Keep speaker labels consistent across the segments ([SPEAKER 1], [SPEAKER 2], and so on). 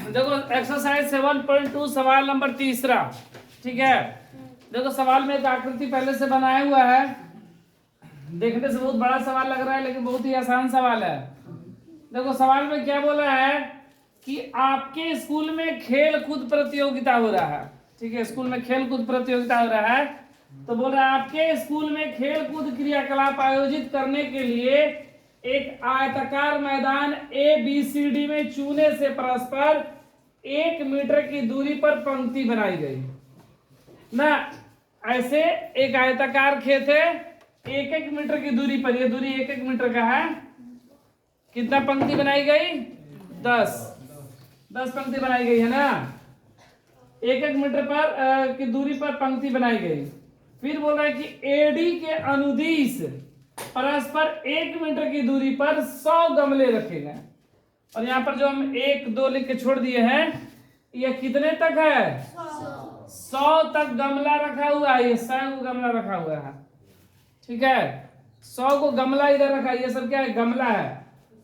[SPEAKER 1] देखो एक्सरसाइज 7.2 सवाल नंबर तीसरा। ठीक है, देखो सवाल में एक आकृति पहले से बनाया हुआ है। देखने से बहुत बड़ा सवाल लग रहा है लेकिन बहुत ही आसान सवाल है। देखो सवाल में क्या बोला है कि आपके स्कूल में खेल कूद प्रतियोगिता हो रहा है। ठीक है, स्कूल में खेल कूद प्रतियोगिता हो रहा है तो बोल रहा है आपके स्कूल में खेल कूद क्रियाकलाप आयोजित करने के लिए एक आयताकार मैदान ABCD में चूने से परस्पर 1 मीटर की दूरी पर पंक्ति बनाई गई ना। ऐसे एक आयताकार खेत है, 1-1 मीटर की दूरी पर, ये दूरी 1-1 मीटर का है। कितना पंक्ति बनाई गई? 10 पंक्ति बनाई गई है ना। 1-1 मीटर पर की दूरी पर पंक्ति बनाई गई। फिर बोल रहा है कि AD के अनुदिश परस्पर 1 मीटर की दूरी पर 100 गमले रखे गए। और यहाँ पर जो हम 1-2 लिख के छोड़ दिए हैं, यह कितने तक है? 100 तक गमला रखा हुआ है। ये 100 गमला रखा हुआ है। ठीक है, 100 को गमला इधर रखा। ये सब क्या है? गमला है।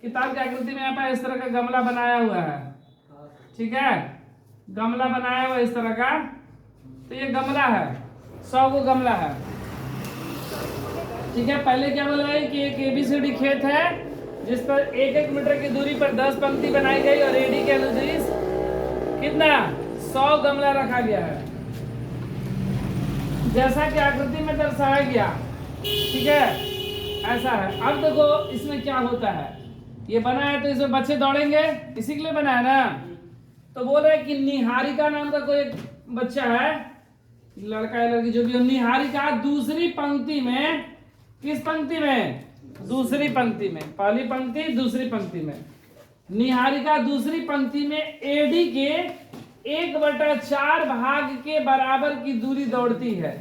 [SPEAKER 1] किताब की आकृति में यहाँ पर इस तरह का गमला बनाया हुआ है। ठीक है, गमला बनाया हुआ इस तरह का, तो ये गमला है, 100 को गमला है। ठीक है, पहले क्या बोल रहे हैं कि एक ABCD खेत है जिस पर 1-1 मीटर की दूरी पर 10 पंक्ति बनाई गई और AD के अनुदिश कितना? 100 गमला रखा गया है जैसा कि आकृति में दर्शाया गया। ठीक है, ऐसा है। अब देखो इसमें क्या होता है। ये बना है तो इसमें बच्चे दौड़ेंगे, इसी के लिए बना है ना। तो बोल रहे हैं कि निहारिका नाम का कोई एक बच्चा है, लड़का है लड़की जो भी हो, निहारिका दूसरी पंक्ति में, किस पंक्ति में? दूसरी पंक्ति में। पहली पंक्ति दूसरी पंक्ति में। निहारिका दूसरी पंक्ति में AD के 1/4 भाग के बराबर की दूरी दौड़ती है।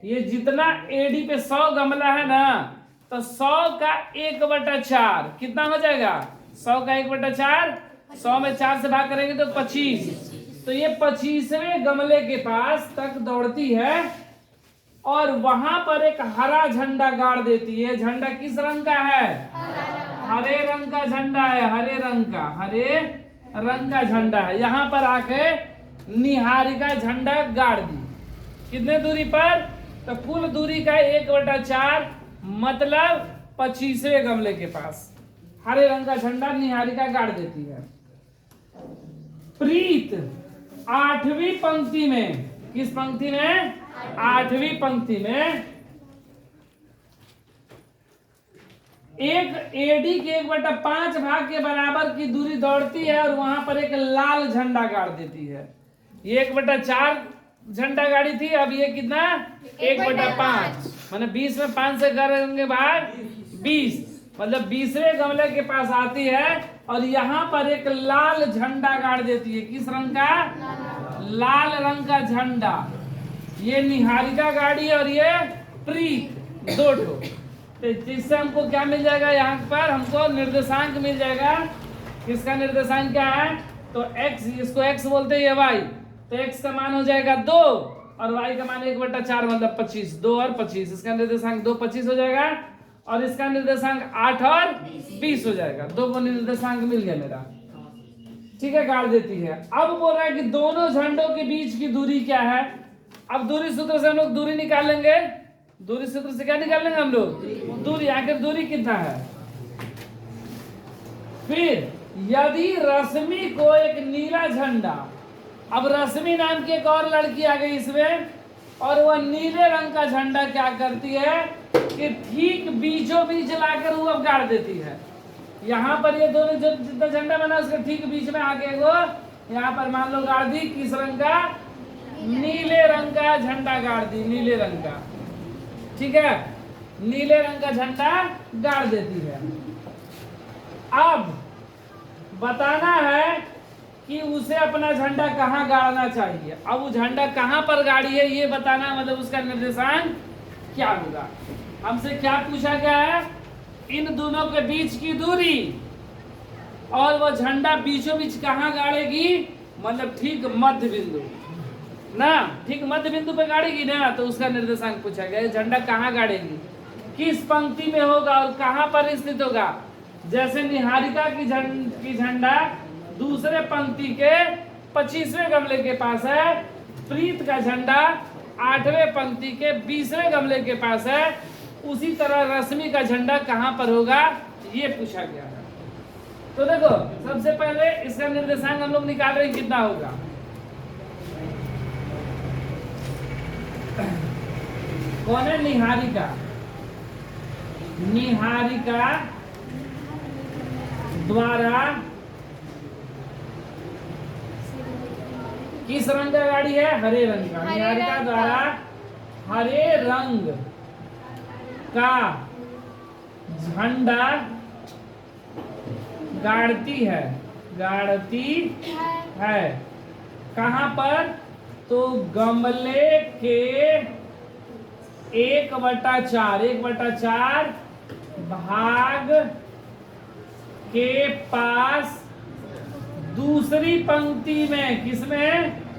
[SPEAKER 1] ये जितना AD पे 100 गमला है ना, तो 100 का 1/4 कितना हो जाएगा? 100 का 1/4, 100 में 4 से भाग करेंगे तो 25। तो ये 25वें गमले के पास तक दौड़ती है और वहां पर एक हरा झंडा गाड़ देती है। झंडा किस रंग का है? हरे रंग का झंडा है। हरे रंग का झंडा है। यहां पर आके निहारिका झंडा गाड़ दी। कितने दूरी पर? तो कुल दूरी का 1/4, मतलब 25वें गमले के पास हरे रंग का झंडा निहारिका गाड़ देती है। प्रीत 8वीं पंक्ति में, किस पंक्ति में? 8वीं पंक्ति में एक AD के 1/5 भाग के बराबर की दूरी दौड़ती है और वहां पर एक लाल झंडा गाड़ देती है। ये 1/4 झंडा गाड़ी थी, अब ये कितना? 1/5, मतलब 20 में 5 से करेंगे भाग 20, मतलब 20वें गमले के पास आती है और यहाँ पर एक लाल झंडा गाड़ देती है। किस रंग का? लाल रंग का झंडा। ये निहारिका गाड़ी और ये प्रीत, 2 ठो। तो जिससे हमको क्या मिल जाएगा? यहाँ पर हमको निर्देशांक मिल जाएगा। किसका निर्देशांक क्या है? तो x, इसको x बोलते हैं, ये y। तो x का मान हो जाएगा 2 और y का मान 1/4, मतलब 25। 2 और 25, इसका निर्देशांक 2, 25 हो जाएगा और इसका निर्देशांक 8 और 20 हो जाएगा। 2 को निर्देशांक मिल गया मेरा। ठीक है, गाड़ देती है। अब बोल रहा है कि दोनों झंडों के बीच की दूरी क्या है। अब दूरी सूत्र से हम लोग दूरी निकाल लेंगे। दूरी सूत्र से क्या निकाल लेंगे हम लोग? दूरी। आखिर दूरी कितना है? फिर यदि रश्मि को एक नीला झंडा, अब रश्मि नाम की एक और लड़की आ गई इसमें, और वह नीले रंग का झंडा क्या करती है कि ठीक बीचों बीच लाकर वो अब गाड़ देती है। यहाँ पर ये दोनों जो जितना झंडा बना उसके ठीक बीच में आके वो यहाँ पर मान लो गाड़ दी। किस रंग का? नीले रंग का झंडा गाड़ दी, नीले रंग का। ठीक है, नीले रंग का झंडा गाड़ देती है। अब बताना है कि उसे अपना झंडा कहाँ गाड़ना चाहिए। अब वो झंडा कहाँ पर गाड़ी है ये बताना, मतलब उसका निर्देशांक क्या होगा। हमसे क्या पूछा गया है? इन दोनों के बीच की दूरी और वो झंडा बीचों बीच कहाँ गाड़ेगी, मतलब ठीक मध्य बिंदु ना। ठीक मध्य बिंदु पे गाड़ेगी ना, तो उसका निर्देशांक पूछा गया। झंडा कहाँ गाड़ेगी, किस पंक्ति में होगा और कहाँ पर स्थित होगा। जैसे निहारिका की की झंडा दूसरे पंक्ति के 25वें गमले के पास है। प्रीत का झंडा 8वें पंक्ति के 20वें गमले के पास है। उसी तरह रश्मि का झंडा कहाँ पर होगा, ये पूछा गया है। तो देखो सबसे पहले इसका निर्देशांक हम लोग निकाल रहे हैं, कितना होगा। कौन है, निहारिका। निहारिका द्वारा किस रंग का गाड़ी है, हरे रंग का। निहारिका द्वारा हरे रंग का झंडा गाड़ती है, गाड़ती है। कहाँ पर, तो गमले के 1/4 भाग के पास दूसरी पंक्ति में। किसमें,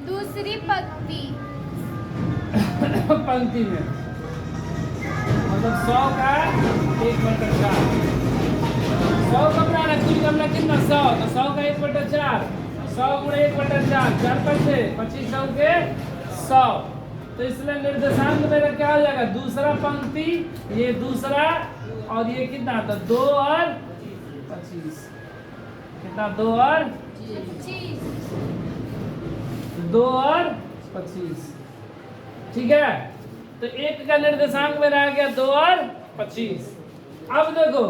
[SPEAKER 2] दूसरी पंक्ति
[SPEAKER 1] पंक्ति में, मतलब 100 का 1/4। 100 गमला ना, कुल गमला कितना 100, तो 100 का 1/4, 100 गुणे 1/4, 4 5 25 के 100। तो इसलिए निर्देशांक मेरा क्या हो जाएगा, दूसरा पंक्ति, ये दूसरा, और ये कितना था 2 और 25, कितना 2 और 25, ठीक है। तो एक का निर्देशांक मेरा आ गया 2 और 25। अब देखो,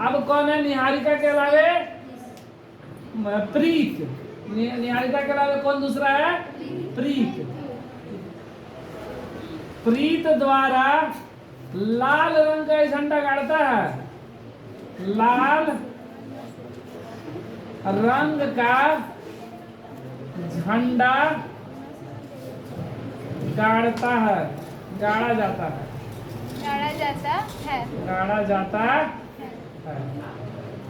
[SPEAKER 1] अब कौन है, निहारिका के अलावे प्रीत। निहारिका के अलावे कौन दूसरा है, प्रीत। प्रीत द्वारा लाल रंग का झंडा गाड़ता है, लाल रंग का झंडा गाड़ता है, गाड़ा जाता है,
[SPEAKER 2] गाड़ा जाता है,
[SPEAKER 1] गाड़ा जाता है।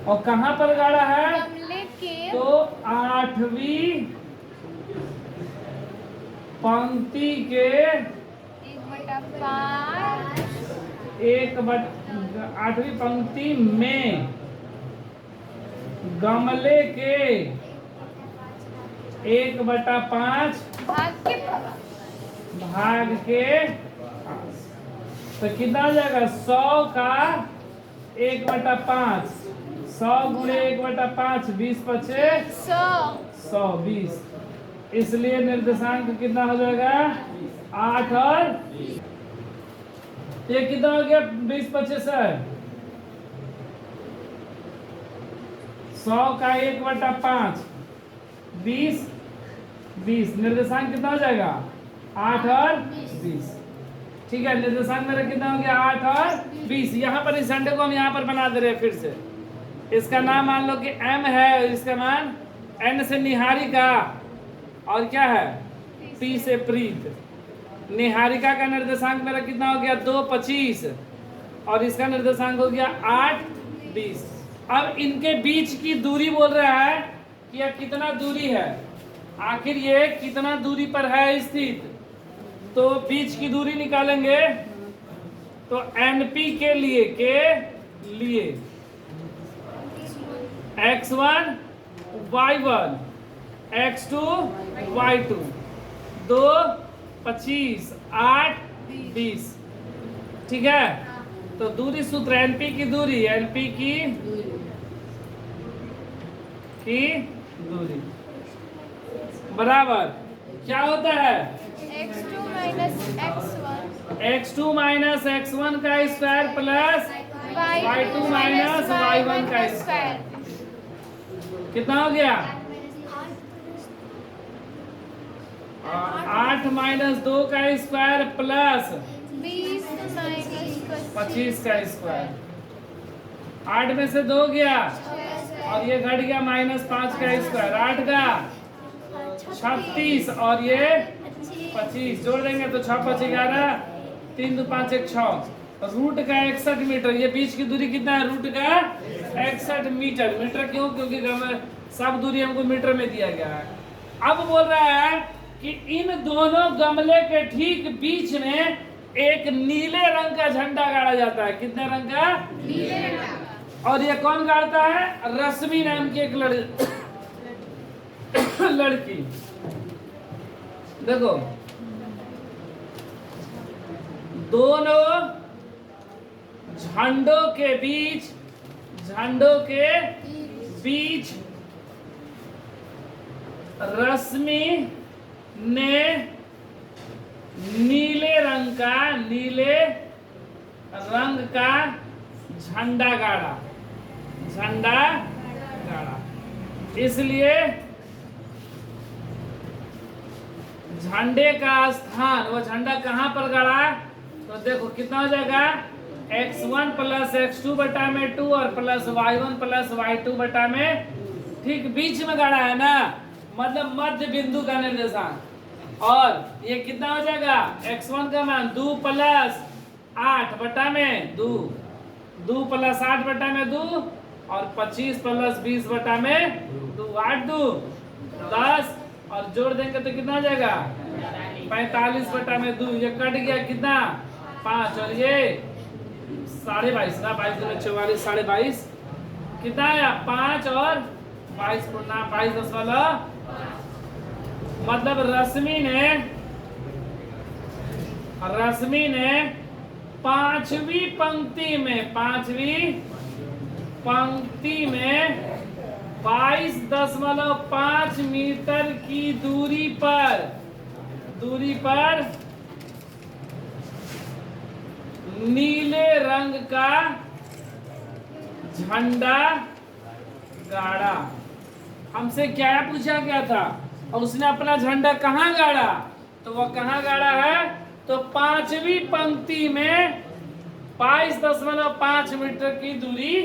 [SPEAKER 1] और कहाँ पर गाड़ा है,
[SPEAKER 2] गमले के
[SPEAKER 1] तो 8वीं पंक्ति के
[SPEAKER 2] 1/5
[SPEAKER 1] 8वीं पंक्ति में गमले के 1/5 भाग के पास। तो कितना हो जाएगा, 100 का 1/5, 100 गुणे 1/5, 20 5 100, 20। इसलिए निर्देशांक कितना हो जाएगा, 8 और ये कितना हो गया, 20 25 है। 100 का 1/5, 20 20, निर्देशांक कितना हो जाएगा, 8 और 20। ठीक है, निर्देशांक मेरा कितना हो गया, 8 और 20। यहाँ पर इस झंडे को हम यहाँ पर बना दे रहे हैं फिर से। इसका नाम मान लो कि M है, इसका मान N से निहारिका, और क्या है, P से प्रीत। निहारिका का निर्देशांक मेरा कितना हो गया, 2 25, और इसका निर्देशांक हो गया 8 20। अब इनके बीच की दूरी बोल रहा है कि यह कितना दूरी है, आखिर ये कितना दूरी पर है स्थित। तो बीच की दूरी निकालेंगे, तो NP के लिए x1 y1 x2 y2 2 25 8 20, ठीक है। तो दूरी सूत्र NP की दूरी, NP की दूरी बराबर क्या होता है,
[SPEAKER 2] x2 minus x1
[SPEAKER 1] का square plus y2 minus y1 का स्क्वायर। कितना हो गया, 8 माइनस 2 का स्क्वायर प्लस
[SPEAKER 2] 20
[SPEAKER 1] 25 का स्क्वायर। 8 में से 2 गया और ये घट गया -5 का स्क्वायर। 8 का 36 और ये 25 जोड़ देंगे तो 6 5 11 3 2 5 1 6। रूट का 61 मीटर। ये बीच की दूरी कितना है, रूट का 61 मीटर। मीटर क्यों, क्योंकि सब दूरी हमको मीटर में दिया गया है। अब बोल रहा है कि इन दोनों गमले के ठीक बीच में एक नीले रंग का झंडा गाड़ा जाता है। कितने रंग का,
[SPEAKER 2] नीले रंग का।
[SPEAKER 1] और ये कौन गाड़ता है? रश्मि नाम की एक लड़की। देखो दोनों झंडों के बीच रश्मि ने नीले रंग का झंडा गाड़ा। इसलिए झंडे का स्थान, वो झंडा कहां पर गाड़ा? तो देखो कितना हो जाएगा, x1 प्लस x2 बटा में 2 और प्लस y1 प्लस y2 बटा में, ठीक बीच में गाड़ा है ना, मतलब मध्य बिंदु का निर्देशांक। और ये कितना हो जाएगा, x1 का मान 2 प्लस 8 बटा में 2 प्लस 8 बटा में 2 और 25 प्लस 20 बटा में 2, 8 2 10 और जोड़ देंगे तो कितना हो जाएगा, 45 बटा में 2। ये कट गया कितना, 5 और ये 22.5 ना, 22 44 22.5 कितना आया, 5 और 22 गुना 22.5। मतलब रश्मि ने पांचवी पंक्ति में 22.5 मीटर की दूरी पर नीले रंग का झंडा गाड़ा। हमसे क्या पूछा गया था, और उसने अपना झंडा कहाँ गाड़ा? तो वह कहाँ गाड़ा है? तो पांचवी पंक्ति में 22.5 मीटर की दूरी।